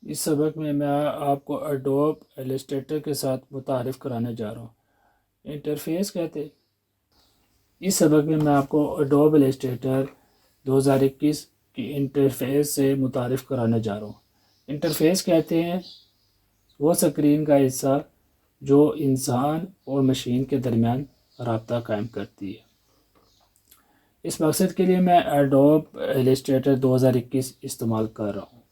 اس سبق میں آپ کو ایڈوب ایلسٹریٹر کے ساتھ متعارف کرانے جا رہا ہوں۔ انٹرفیس کہتے ہیں، اس سبق میں آپ کو ایڈوب ایلسٹریٹر 2021 کی انٹرفیس سے متعارف کرانے جا رہا ہوں۔ انٹرفیس کہتے ہیں وہ اسکرین کا حصہ جو انسان اور مشین کے درمیان رابطہ قائم کرتی ہے۔ اس مقصد کے لیے میں ایڈوب ایلسٹریٹر 2021 استعمال کر رہا ہوں۔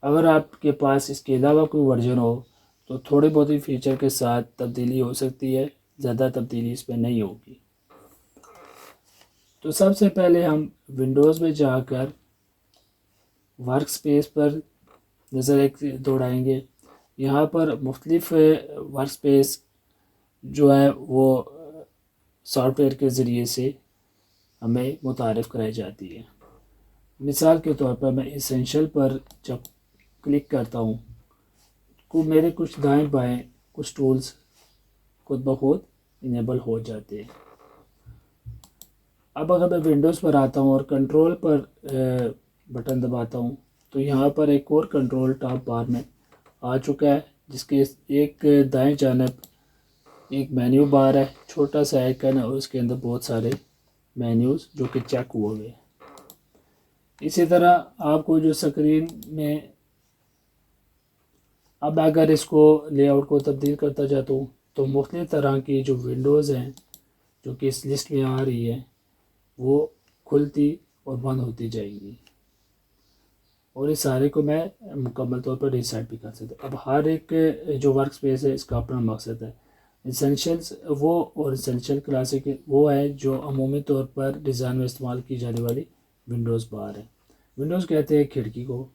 اگر آپ کے پاس اس کے علاوہ کوئی ورژن ہو تو تھوڑی بہت ہی فیچر کے ساتھ تبدیلی ہو سکتی ہے، زیادہ تبدیلی اس میں نہیں ہوگی۔ تو سب سے پہلے ہم ونڈوز میں جا کر ورک سپیس پر نظر ایک دوڑائیں گے۔ یہاں پر مختلف ورک سپیس جو ہے وہ سافٹ ویئر کے ذریعے سے ہمیں متعارف کرائی جاتی ہے۔ مثال کے طور پر میں اسینشل پر جب کلک کرتا ہوں میرے کچھ دائیں بائیں کچھ ٹولز خود بخود انیبل ہو جاتے ہیں۔ اب اگر میں ونڈوز پر آتا ہوں اور کنٹرول پر بٹن دباتا ہوں تو یہاں پر ایک اور کنٹرول ٹاپ بار میں آ چکا ہے، جس کے ایک دائیں جانب ایک مینیو بار ہے، چھوٹا سا آئیکن ہے اور اس کے اندر بہت سارے مینیوز جو کہ چیک ہوئے ہوئے۔ اسی طرح آپ کو جو سکرین میں اب اگر اس کو لے آؤٹ کو تبدیل کرتا جاتا ہوں تو مختلف طرح کی جو ونڈوز ہیں جو کہ اس لسٹ میں آ رہی ہے وہ کھلتی اور بند ہوتی جائیں گی، اور اس سارے کو میں مکمل طور پر ریسیٹ بھی کر سکتا ہوں۔ اب ہر ایک جو ورک سپیس ہے اس کا اپنا مقصد ہے۔ اسینشلز وہ اور اسینشل کلاسک وہ ہے جو عمومی طور پر ڈیزائن میں استعمال کی جانے والی ونڈوز بار ہے۔ ونڈوز کہتے ہیں کھڑکی کو۔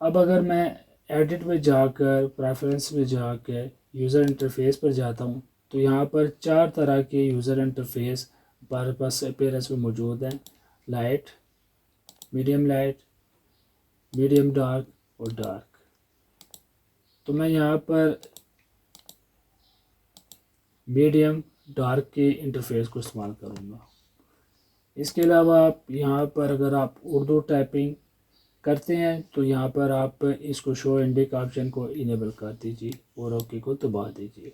اب اگر میں ایڈٹ میں جا کر پریفرنس میں جا کے یوزر انٹرفیس پر جاتا ہوں تو یہاں پر 4 طرح کے یوزر انٹرفیس ہمارے پاس اپیرنس میں موجود ہیں: light, medium light, medium dark اور ڈارک۔ تو میں یہاں پر میڈیم ڈارک کے انٹرفیس کو استعمال کروں گا۔ اس کے علاوہ آپ یہاں پر اگر آپ اردو ٹائپنگ کرتے ہیں تو یہاں پر آپ اس کو شو انڈیک آپشن کو انیبل کر دیجیے اور اوکے کو دبا دیجیے۔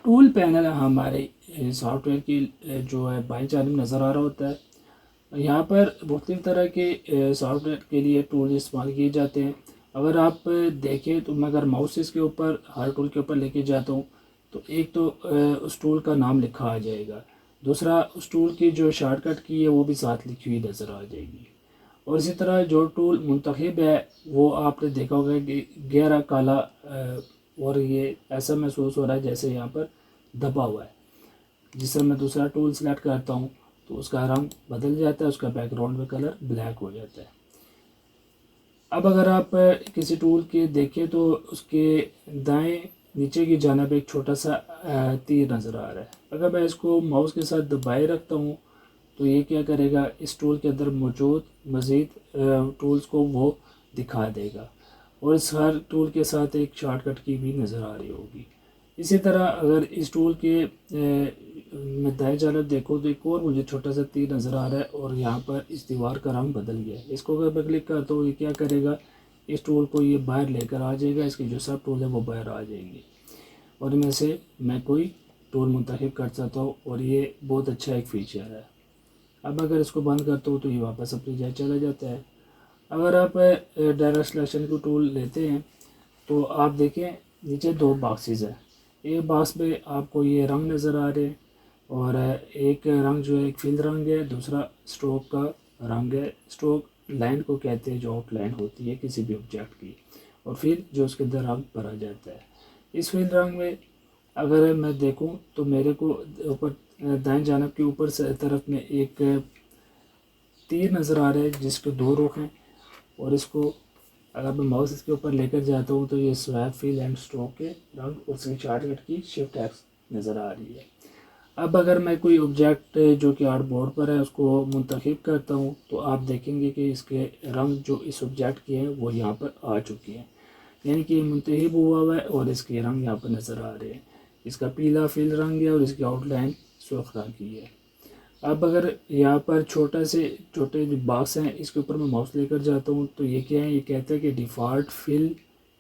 ٹول پینل ہمارے سافٹ ویئر کی جو ہے بائیں جانب نظر آ رہا ہوتا ہے۔ یہاں پر مختلف طرح کے سافٹ ویئر کے لیے ٹول استعمال کیے جاتے ہیں۔ اگر آپ دیکھیں تو میں اگر ماؤس اس کے اوپر ہر ٹول کے اوپر لے کے جاتا ہوں تو ایک تو اس ٹول کا نام لکھا آ جائے گا، دوسرا اس ٹول کی جو شارٹ کٹ کی ہے وہ بھی ساتھ لکھی ہوئی نظر آ جائے گی، اور اسی طرح جو ٹول منتخب ہے وہ آپ نے دیکھا ہوگا کہ گہرا کالا اور یہ ایسا محسوس ہو رہا ہے جیسے یہاں پر دبا ہوا ہے۔ جس طرح میں دوسرا ٹول سلیکٹ کرتا ہوں تو اس کا رنگ بدل جاتا ہے، اس کا بیک گراؤنڈ میں کلر بلیک ہو جاتا ہے۔ اب اگر آپ کسی ٹول کے دیکھیں تو اس کے دائیں نیچے کی جانب ایک چھوٹا سا تیر نظر آ رہا ہے۔ اگر میں اس کو ماؤس کے ساتھ دبائے رکھتا ہوں تو یہ کیا کرے گا، اس ٹول کے اندر موجود مزید ٹولز کو وہ دکھا دے گا، اور اس ہر ٹول کے ساتھ ایک شارٹ کٹ کی بھی نظر آ رہی ہوگی۔ اسی طرح اگر اس ٹول کے میں دائیں جانب دیکھوں تو ایک اور مجھے چھوٹا سا تیر نظر آ رہا ہے، اور یہاں پر اس دیوار کا رنگ بدل گیا ہے۔ اس کو اگر میں کلک کرتا ہوں یہ کیا کرے گا، اس ٹول کو یہ باہر لے کر آ جائے گا، اس کی جو سب ٹول ہے وہ باہر آ جائیں گے، اور ان میں سے میں کوئی ٹول منتخب کر سکتا ہوں، اور یہ بہت اچھا ایک فیچر ہے۔ اب اگر اس کو بند کرتا ہوں تو یہ واپس اپنی جگہ چلا جاتا ہے۔ اگر آپ ڈائریکٹ سلیکشن کو ٹول لیتے ہیں تو آپ دیکھیں نیچے 2 باکسز ہیں۔ ایک باکس میں آپ کو یہ رنگ نظر آ رہے ہیں، اور ایک رنگ جو ہے ایک فل رنگ ہے، دوسرا سٹروک کا رنگ ہے۔ سٹروک لائن کو کہتے ہیں جو آؤٹ لائن ہوتی ہے کسی بھی آبجیکٹ کی، اور پھر جو اس کے اندر رنگ بھرا جاتا ہے۔ اس فل رنگ میں اگر میں دیکھوں تو میرے کو اوپر دائیں جانب کے اوپر سے طرف میں ایک تیر نظر آ رہا ہے جس کے 2 رخ ہیں، اور اس کو اگر میں ماؤس اس کے اوپر لے کر جاتا ہوں تو یہ سویپ فیل اینڈ اسٹروک کے رنگ اس کی شارٹ کٹ کی شفٹ ایکس نظر آ رہی ہے۔ اب اگر میں کوئی آبجیکٹ جو کہ آرٹ بورڈ پر ہے اس کو منتخب کرتا ہوں تو آپ دیکھیں گے کہ اس کے رنگ جو اس آبجیکٹ کے ہیں وہ یہاں پر آ چکے ہیں، یعنی کہ یہ منتخب ہوا ہے اور اس کے رنگ یہاں پر نظر آ رہے ہیں۔ اس کا پیلا فیل رنگ ہے اور اس کی آؤٹ لائن سرخ رنگ کی ہے۔ اب اگر یہاں پر چھوٹے جو باکس ہیں اس کے اوپر میں ماؤس لے کر جاتا ہوں تو یہ کیا ہے، یہ کہتا ہے کہ default fill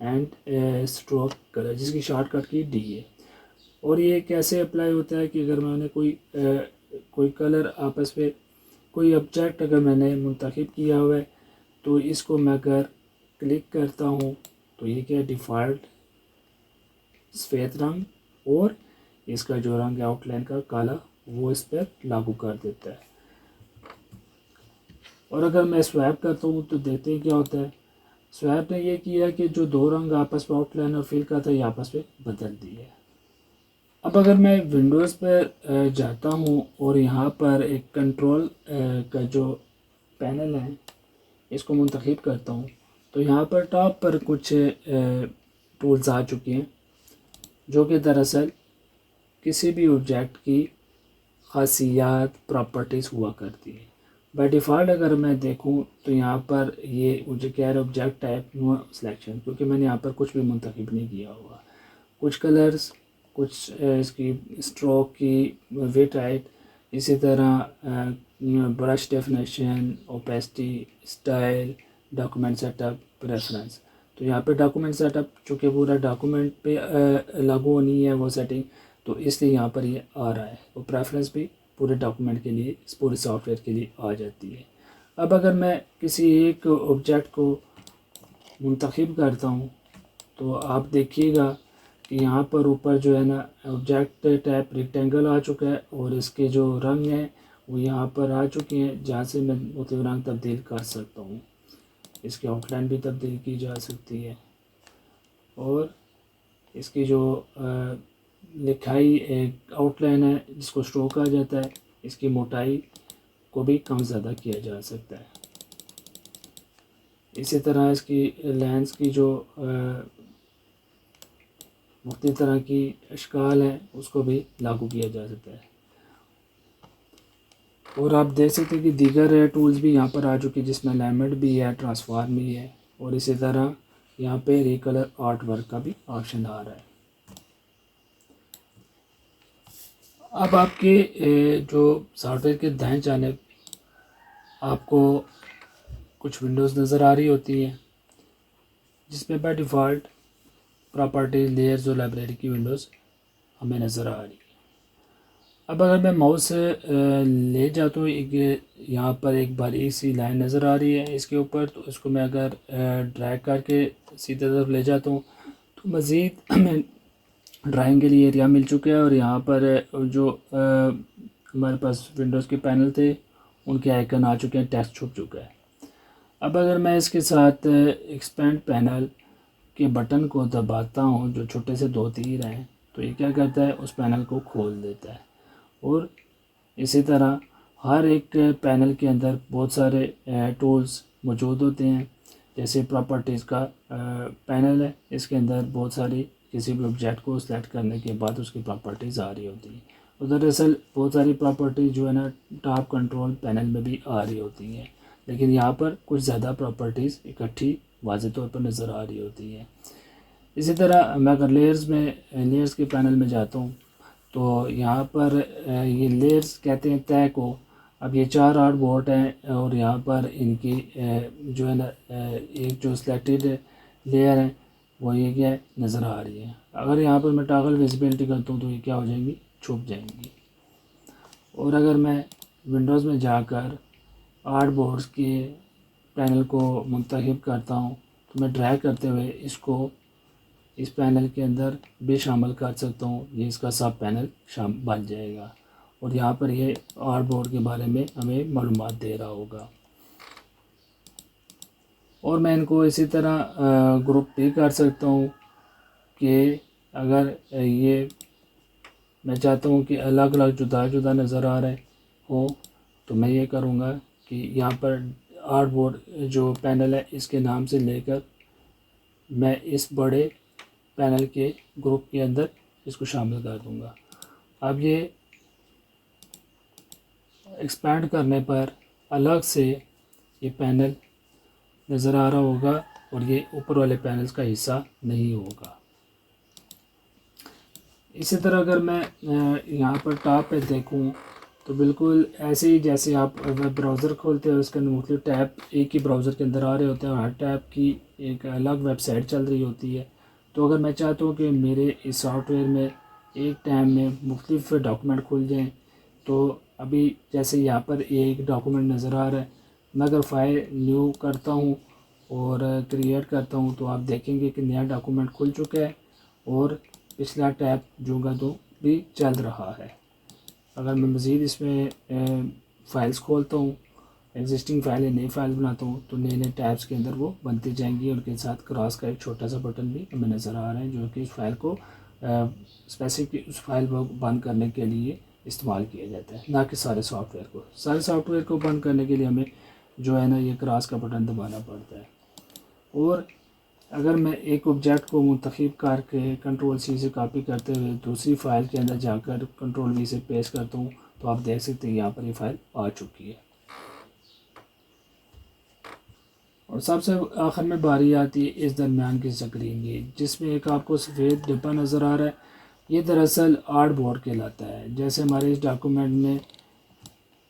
and stroke colour, جس کی شارٹ کٹ کی ڈی ہے۔ اور یہ کیسے اپلائی ہوتا ہے کہ اگر میں نے کوئی کلر آپس پہ کوئی آبجیکٹ اگر میں نے منتخب کیا ہوا ہے تو اس کو میں اگر کلک کرتا ہوں تو یہ کیا ہے، ڈیفالٹ سفید رنگ اور اس کا جو رنگ ہے آؤٹ لائن کا کالا وہ اس پر لاگو کر دیتا ہے۔ اور اگر میں سویپ کرتا ہوں تو دیکھتے ہیں کیا ہوتا ہے، سویپ نے یہ کیا کہ جو دو رنگ آپس میں آؤٹ لائن اور فل کا تھا یہ آپس میں بدل دیے۔ اب اگر میں ونڈوز پر جاتا ہوں اور یہاں پر ایک کنٹرول کا جو پینل ہے اس کو منتخب کرتا ہوں تو یہاں پر ٹاپ پر کچھ ٹولز آ چکے ہیں جو کہ دراصل کسی بھی آبجیکٹ کی خاصیات پراپرٹیز ہوا کرتی ہے۔ بائی ڈیفالٹ اگر میں دیکھوں تو یہاں پر یہ مجھے کہہ رہا ہے آبجیکٹ ٹائپ نو سلیکشن، کیونکہ میں نے یہاں پر کچھ بھی منتخب نہیں کیا ہوا۔ کچھ کلرز، کچھ اس کی اسٹروک کی ویٹ ہائٹ، اسی طرح brush definition, opacity, style, document set up, preference. تو یہاں پہ ڈاکومنٹ سیٹ اپ چونکہ پورا ڈاکومنٹ پہ لاگو ہونی ہے وہ سیٹنگ، تو اس لیے یہاں پر یہ آ رہا ہے۔ اور پریفرنس بھی پورے ڈاکومنٹ کے لیے، اس پورے سافٹ ویئر کے لیے آ جاتی ہے۔ اب اگر میں کسی ایک آبجیکٹ کو منتخب کرتا ہوں تو آپ دیکھیے گا کہ یہاں پر اوپر جو ہے نا آبجیکٹ ٹائپ ریکٹینگل آ چکا ہے اور اس کے جو رنگ ہیں وہ یہاں پر آ چکے ہیں جہاں سے میں مختلف رنگ تبدیل کر سکتا ہوں۔ اس کی آؤٹ لائن بھی تبدیل کی جا سکتی ہے اور اس کی جو لکھائی ایک آؤٹ لائن ہے جس کو اسٹروک کہا جاتا ہے، اس کی موٹائی کو بھی کم زیادہ کیا جا سکتا ہے۔ اسی طرح اس کی لینس کی جو مختلف طرح کی اشکال ہیں اس کو بھی لاگو کیا جا سکتا ہے۔ اور آپ دیکھ سکتے ہیں کہ دیگر ٹولز بھی یہاں پر آ چکے جس میں الائنمنٹ بھی ہے، ٹرانسفارم بھی ہے، اور اسی طرح یہاں پہ ریکلر آرٹ ورک کا بھی آپشن آ رہا ہے۔ اب آپ کے جو سافٹ ویئر کے دائیں جانب آپ کو کچھ ونڈوز نظر آ رہی ہوتی ہیں جس میں بائی ڈیفالٹ پراپرٹیز، لیئرز اور لائبریری کی ونڈوز ہمیں نظر آ رہی ہے۔ اب اگر میں ماؤس لے جاتا ہوں، یہاں پر ایک باریک سی لائن نظر آ رہی ہے اس کے اوپر، تو اس کو میں اگر ڈریگ کر کے سیدھے طرف لے جاتا ہوں تو مزید ہمیں ڈرائنگ کے لیے ایریا مل چکا ہے، اور یہاں پر جو ہمارے پاس ونڈوز کے پینل تھے ان کے آئیکن آ چکے ہیں، ٹیکسٹ چھپ چکا ہے۔ اب اگر میں اس کے ساتھ ایکسپینڈ پینل کے بٹن کو دباتا ہوں، جو چھوٹے سے دو تیر ہیں، تو یہ کیا کرتا ہے، اس پینل کو کھول دیتا ہے۔ اور اسی طرح ہر ایک پینل کے اندر بہت سارے ٹولز موجود ہوتے ہیں، جیسے پراپرٹیز کا پینل ہے، اس کے اندر بہت ساری کسی بھی آبجیکٹ کو سلیکٹ کرنے کے بعد اس کی پراپرٹیز آ رہی ہوتی ہیں۔ اور دراصل بہت ساری پراپرٹیز جو ہے نا ٹاپ کنٹرول پینل میں بھی آ رہی ہوتی ہیں، لیکن یہاں پر کچھ زیادہ پراپرٹیز اکٹھی واضح طور پر نظر آ رہی ہوتی ہیں۔ اسی طرح میں اگر لیئرز کے پینل میں جاتا ہوں تو یہاں پر یہ لیئرز کہتے ہیں طے کو۔ اب یہ 4 آرٹ بورڈ ہیں اور یہاں پر ان کی جو ہے نا ایک جو سلیکٹڈ لیئر ہے وہ یہ کیا ہے نظر آ رہی ہے۔ اگر یہاں پر میں ٹاگل ویزیبلٹی کرتا ہوں تو یہ کیا ہو جائیں گی، چھپ جائیں گی۔ اور اگر میں ونڈوز میں جا کر آرٹ بورڈز کے پینل کو منتخب کرتا ہوں تو میں ڈریگ کرتے ہوئے اس کو اس پینل کے اندر بھی شامل کر سکتا ہوں، یہ اس کا سب پینل بن جائے گا اور یہاں پر یہ آرٹ بورڈ کے بارے میں ہمیں معلومات دے رہا ہوگا۔ اور میں ان کو اسی طرح گروپ بھی کر سکتا ہوں کہ اگر یہ میں چاہتا ہوں کہ الگ الگ جدا جدا نظر آ رہے ہوں تو میں یہ کروں گا کہ یہاں پر آرٹ بورڈ جو پینل ہے اس کے نام سے لے کر میں اس بڑے پینل کے گروپ کے اندر اس کو شامل کر دوں گا۔ اب یہ ایکسپینڈ کرنے پر الگ سے یہ پینل نظر آ رہا ہوگا اور یہ اوپر والے پینلز کا حصہ نہیں ہوگا۔ اسی طرح اگر میں یہاں پر ٹاپ پہ دیکھوں تو بالکل ایسے ہی جیسے آپ ویب براؤزر کھولتے ہیں، اس کے اندر مختلف ٹیب ایک ہی براؤزر کے اندر آ رہے ہوتے ہیں اور ہر ٹیب کی ایک الگ ویب سائٹ چل رہی ہوتی ہے۔ تو اگر میں چاہتا ہوں کہ میرے اس سافٹ ویئر میں ایک ٹائم میں مختلف ڈاکومنٹ کھل جائیں، تو ابھی جیسے یہاں پر ایک ڈاکومنٹ نظر آ رہا ہے، میں اگر فائل نیو کرتا ہوں اور کریٹ کرتا ہوں تو آپ دیکھیں گے کہ نیا ڈاکومنٹ کھل چکا ہے اور پچھلا ٹیب جو گا تو بھی چل رہا ہے۔ اگر میں مزید اس میں فائلز کھولتا ہوں، ایگزسٹنگ فائل یا نئی فائل بناتا ہوں، تو نئے نئے ٹیبس کے اندر وہ بنتی جائیں گی، ان کے ساتھ کراس کا ایک چھوٹا سا بٹن بھی ہمیں نظر آ رہا ہے جو کہ اس فائل کو اسپیسیفک اس فائل کو بند کرنے کے لیے استعمال کیا جاتا ہے، نہ کہ سارے سافٹ ویئر کو۔ سارے سافٹ ویئر کو بند کرنے کے لیے ہمیں جو ہے نا یہ کراس کا بٹن دبانا پڑتا ہے۔ اور اگر میں ایک آبجیکٹ کو منتخب کر کے کنٹرول سی سے کاپی کرتے ہوئے دوسری فائل کے اندر جا کر کنٹرول وی سے پیسٹ کرتا ہوں تو آپ دیکھ سکتے ہیں یہاں پر یہ فائل آ چکی ہے۔ اور سب سے آخر میں باری آتی ہے اس درمیان کی اسکرین کی، جس میں ایک آپ کو سفید ڈبہ نظر آ رہا ہے۔ یہ دراصل آرٹ بورڈ کہلاتا ہے۔ جیسے ہمارے اس ڈاکومنٹ میں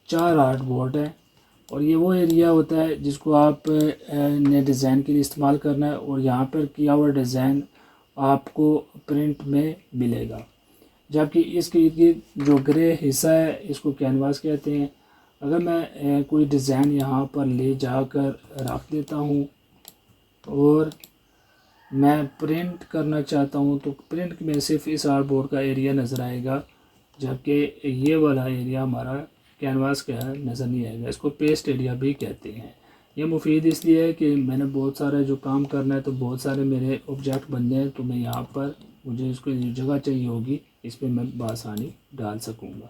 4 آرٹ بورڈ ہے اور یہ وہ ایریا ہوتا ہے جس کو آپ نے ڈیزائن کے لیے استعمال کرنا ہے، اور یہاں پر کیا ہوا ڈیزائن آپ کو پرنٹ میں ملے گا، جبکہ اس کے جو گرے حصہ ہے اس کو کینواس کہتے ہیں۔ اگر میں کوئی ڈیزائن یہاں پر لے جا کر رکھ دیتا ہوں اور میں پرنٹ کرنا چاہتا ہوں تو پرنٹ میں صرف اس آرٹ بورڈ کا ایریا نظر آئے گا، جبکہ یہ والا ایریا ہمارا کینواس کا نظر نہیں آئے گا۔ اس کو پیسٹ ایریا بھی کہتے ہیں۔ یہ مفید اس لیے ہے کہ میں نے بہت سارا جو کام کرنا ہے تو بہت سارے میرے آبجیکٹ بننے ہیں، تو میں یہاں پر مجھے اس کو جگہ چاہیے ہوگی، اس پہ میں بآسانی ڈال سکوں گا۔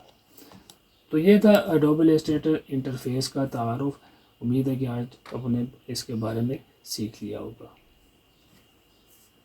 تو یہ تھا ایڈوبی السٹریٹر انٹرفیس کا تعارف۔ امید ہے کہ آج آپ نے اس کے بارے میں سیکھ لیا ہوگا۔